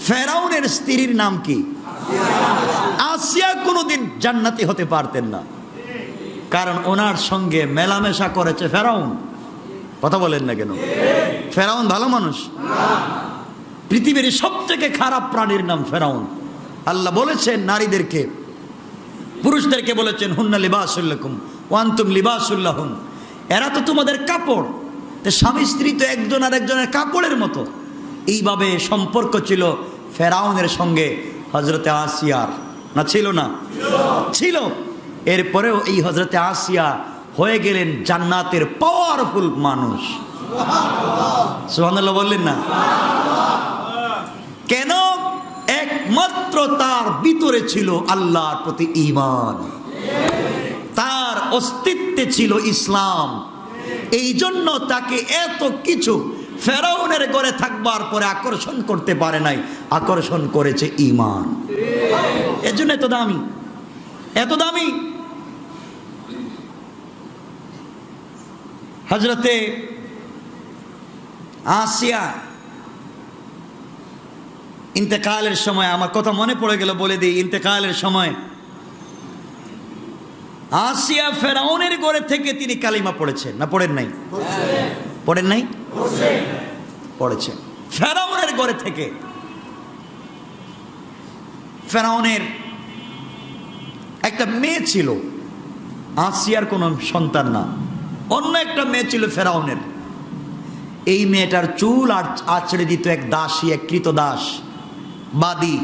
ফেরাউনের স্ত্রীর নাম কি? আসিয়া কোনোদিন জান্নাতি হতে পারতেন না, কারণ ওনার সঙ্গে মেলামেশা করেছে ফেরাউন। কথা বলেন না কেন? ফেরাউন ভালো মানুষ? পৃথিবীর সবথেকে খারাপ প্রাণীর নাম ফেরাউন। আল্লাহ বলেছেন নারীদেরকে, পুরুষদেরকে বলেছেন হুন্না লিবাসুল লাকুম ওয়া আনতুম লিবাসুল লাহুন, এরা তো তোমাদের কাপড়। তো স্বামী স্ত্রী তো একজন আর একজনের কাপড়ের মতো। এইভাবে সম্পর্ক ছিল ফেরাউনের সঙ্গে হযরতে আসিয়ার, না ছিল না? ছিল। এরপরেও এই হযরতে আসিয়া হয়ে গেলেন জান্নাতের পাওয়ারফুল মানুষ। সুবহানাল্লাহ বললেন না? কেন? একমাত্র তার ভিতরে ছিল আল্লাহর প্রতি ঈমান, তার অস্তিত্বে ছিল ইসলাম। এই জন্য তাকে এত কিছু ফেরাউনের ঘরে থাকবার পরে আকর্ষণ করতে পারে নাই, আকর্ষণ করেছে ঈমান। এজন্য এত দামি, এত দামি। হযরতে আসিয়া ইন্তেকালের সময়, আমার কথা মনে পড়ে গেল বলে দিই, ইন্তেকালের সময় আসিয়া ফেরাউনের ঘরে থেকে তিনি কালিমা পড়েছেন, না পড়েন নাই? পড়েন নাই? পড়েছেন। ফেরাউনের ঘরে থেকে। ফেরাউনের একটা মেয়ে ছিল, আসিয়ার কোনো সন্তান না, অন্য একটা মেয়ে ছিল ফেরাউনের। এই মেয়েটার চুল আঁচড়ে দিত এক দাসী, এক কৃতদাস বাদী।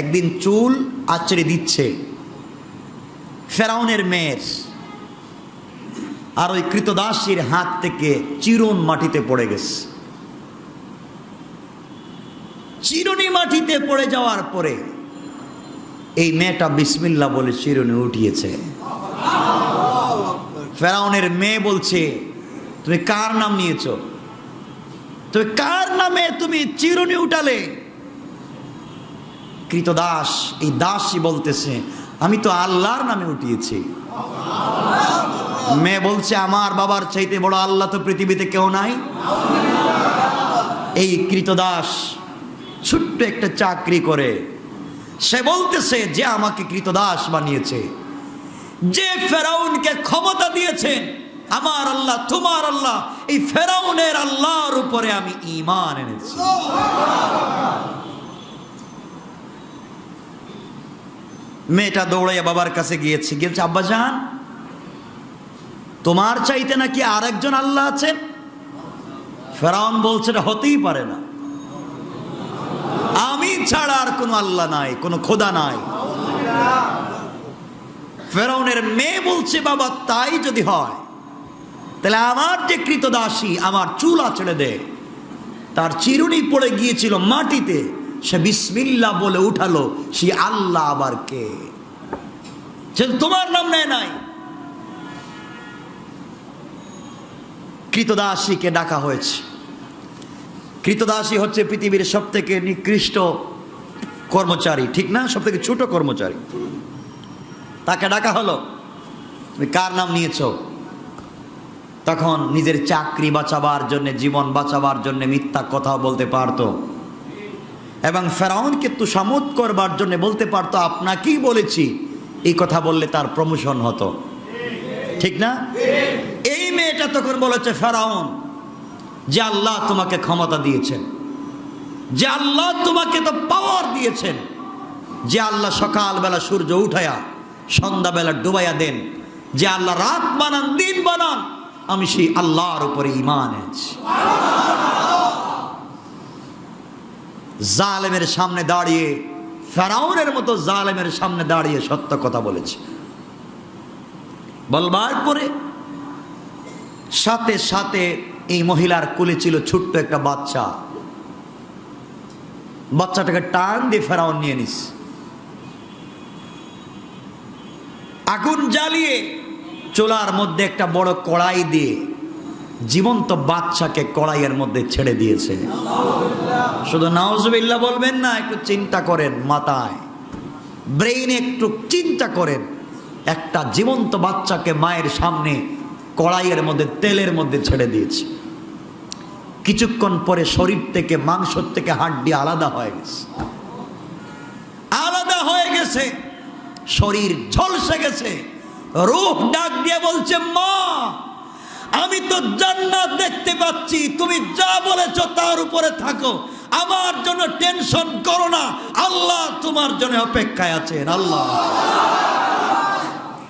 একদিন চুল আঁচড়ে দিচ্ছে ফেরাউনের মেয়ের, আর ওই কৃতদাসীর হাত থেকে চিরুন মাটিতে পড়ে গেছে। চিরুনি মাটিতে পড়ে যাওয়ার পরে এই মেয়েটা বিসমিল্লাহ বলে চিরুনি উঠিয়েছে। ফেরাউনের মেয়ে বলছে, তুমি কার নাম নিয়েছো? তুমি কার নামে তুমি চিরুনি উঠালে? কৃতদাস, এই দাসী বলতেছে, আমি তো আল্লাহর নামে উঠিয়েছি। মেয়ে বলছে, আমার বাবার চাইতে বড় আল্লাহ তো পৃথিবীতে কেউ নাই। এই কৃতদাস ছোট্ট একটা চাকরি করে, সে বলতেছে যে আমাকে কৃতদাস বানিয়েছে, যে ফেরাউনকে ক্ষমতা দিয়েছেন আমার আল্লাহ, তোমার আল্লাহ, এই ফেরাউনের আল্লাহর উপরে আমি ঈমান এনেছি। মেয়েটা দৌড়াইয়া বাবার কাছে গিয়েছে, আব্বাজান, তোমার চাইতে নাকি আরেকজন আল্লাহ আছেন? ফেরাউন বলছে, এটা হতেই পারে না, আমি ছাড়া আর কোনো আল্লাহ নাই, কোনো খোদা নাই। ফেরাউনের মেয়ে বলছে, বাবা তাই যদি হয় তাহলে আমার যে কৃতদাসী আমার চুল আঁচড়ে দেয়, তার চিরুনি পড়ে গিয়েছিল মাটিতে, সে বিসমিল্লাহ বলে উঠালো, সে আল্লাহ আবার কে? সে তোমার নাম নেয় নাই। কৃতদাসীকে ডাকা হয়েছে। কৃতদাসী হচ্ছে পৃথিবীর সব থেকে নিকৃষ্ট কর্মচারী, ঠিক না? সব থেকে ছোট কর্মচারী। তাকে ডাকা হলো, তুমি কার নাম নিয়েছ? তখন নিজের চাকরি বাঁচাবার জন্য, জীবন বাঁচাবার জন্য মিথ্যা কথা বলতে পারতো, এবং ফেরাউনকে তুষামত করবার জন্য বলতে পারতো আপনাকেই বলেছি। এই কথা বললে তার প্রমোশন হতো, ঠিক না? এই মেয়েটা তখন বলেছে, ফেরাউন, যে আল্লাহ তোমাকে ক্ষমতা দিয়েছেন, যে আল্লাহ তোমাকে তো পাওয়ার দিয়েছেন, যে আল্লাহ সকালবেলা সূর্য উঠায়া সন্ধ্যাবেলা ডুবাইয়া দেন, যে আল্লাহ রাত বানান দিন বানান, আমি সেই আল্লাহর উপরে ঈমান এনেছি। জালেমের সামনে দাঁড়িয়ে, ফেরাউনের মতো জালেমের সামনে দাঁড়িয়ে সত্য কথা বলেছে। বলবার পরে সাথে সাথে এই মহিলার কোলে ছিল ছোট্ট একটা বাচ্চা। বাচ্চাটাকে টান দিয়ে ফেরাউন নিয়ে নিস। আগুন জ্বালিয়ে চুলার মধ্যে একটা বড় কড়াই দিয়ে জীবন্ত বাচ্চাকে কড়াইয়ের মধ্যে ছেড়ে দিয়েছে। শুধু নাউজুবিল্লাহ বলবেন না, একটু চিন্তা করেন, মাথায় ব্রেইনে একটু চিন্তা করেন। একটা জীবন্ত বাচ্চাকে মায়ের সামনে কড়াইয়ের মধ্যে, তেলের মধ্যে ছেড়ে দিয়েছে। কিছুক্ষণ পরে শরীর থেকে, মাংস থেকে হাড্ডি আলাদা হয়ে গেছে, আলাদা হয়ে গেছে, শরীর ঝলসে গেছে। রূহ ডাক দিয়ে বলছে, মা আমি তো জান্নাত দেখতে পাচ্ছি, তুমি যা বলেছো তার উপরে থাকো, আমার জন্য টেনশন করো না, আল্লাহ তোমার জন্য অপেক্ষায় আছেন। আল্লাহ,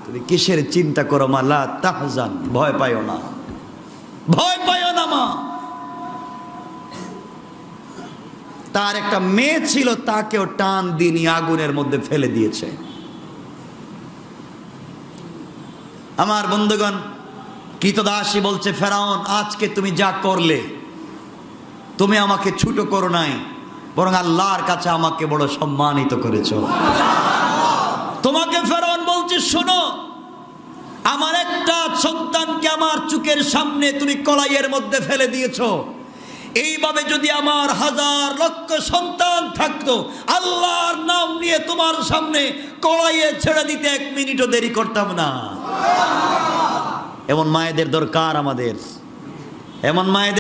তুমি কিসের চিন্তা করো মা? লা তাহজান, ভয় পাইও না, ভয় পাইও না মা। তার একটা মেয়ে ছিল, তাকেও টান দিয়ে নিয়ে আগুনের মধ্যে ফেলে দিয়েছে। আমার বন্ধুগণ, কৃতদাসী বলছে, ফেরাউন আজকে তুমি যা করলে, তুমি আমাকে ছোট করো নাই, বরং আল্লাহর কাছে আমাকে বড় সম্মানিত করেছো। তোমাকে ফেরাউন বলছে, শোনো, আমার একটা সন্তানকে আমার চোখের সামনে তুমি কলাইয়ের মধ্যে ফেলে দিয়েছো, এইভাবে যদি আমার হাজার লক্ষ সন্তান থাকতো, আল্লাহর নাম নিয়ে তোমার সামনে কলাইয়ে ছেড়ে দিতে 1 মিনিটও দেরি করতাম না। এমন মায়েদের দরকার আমাদের, এমন মায়েদের।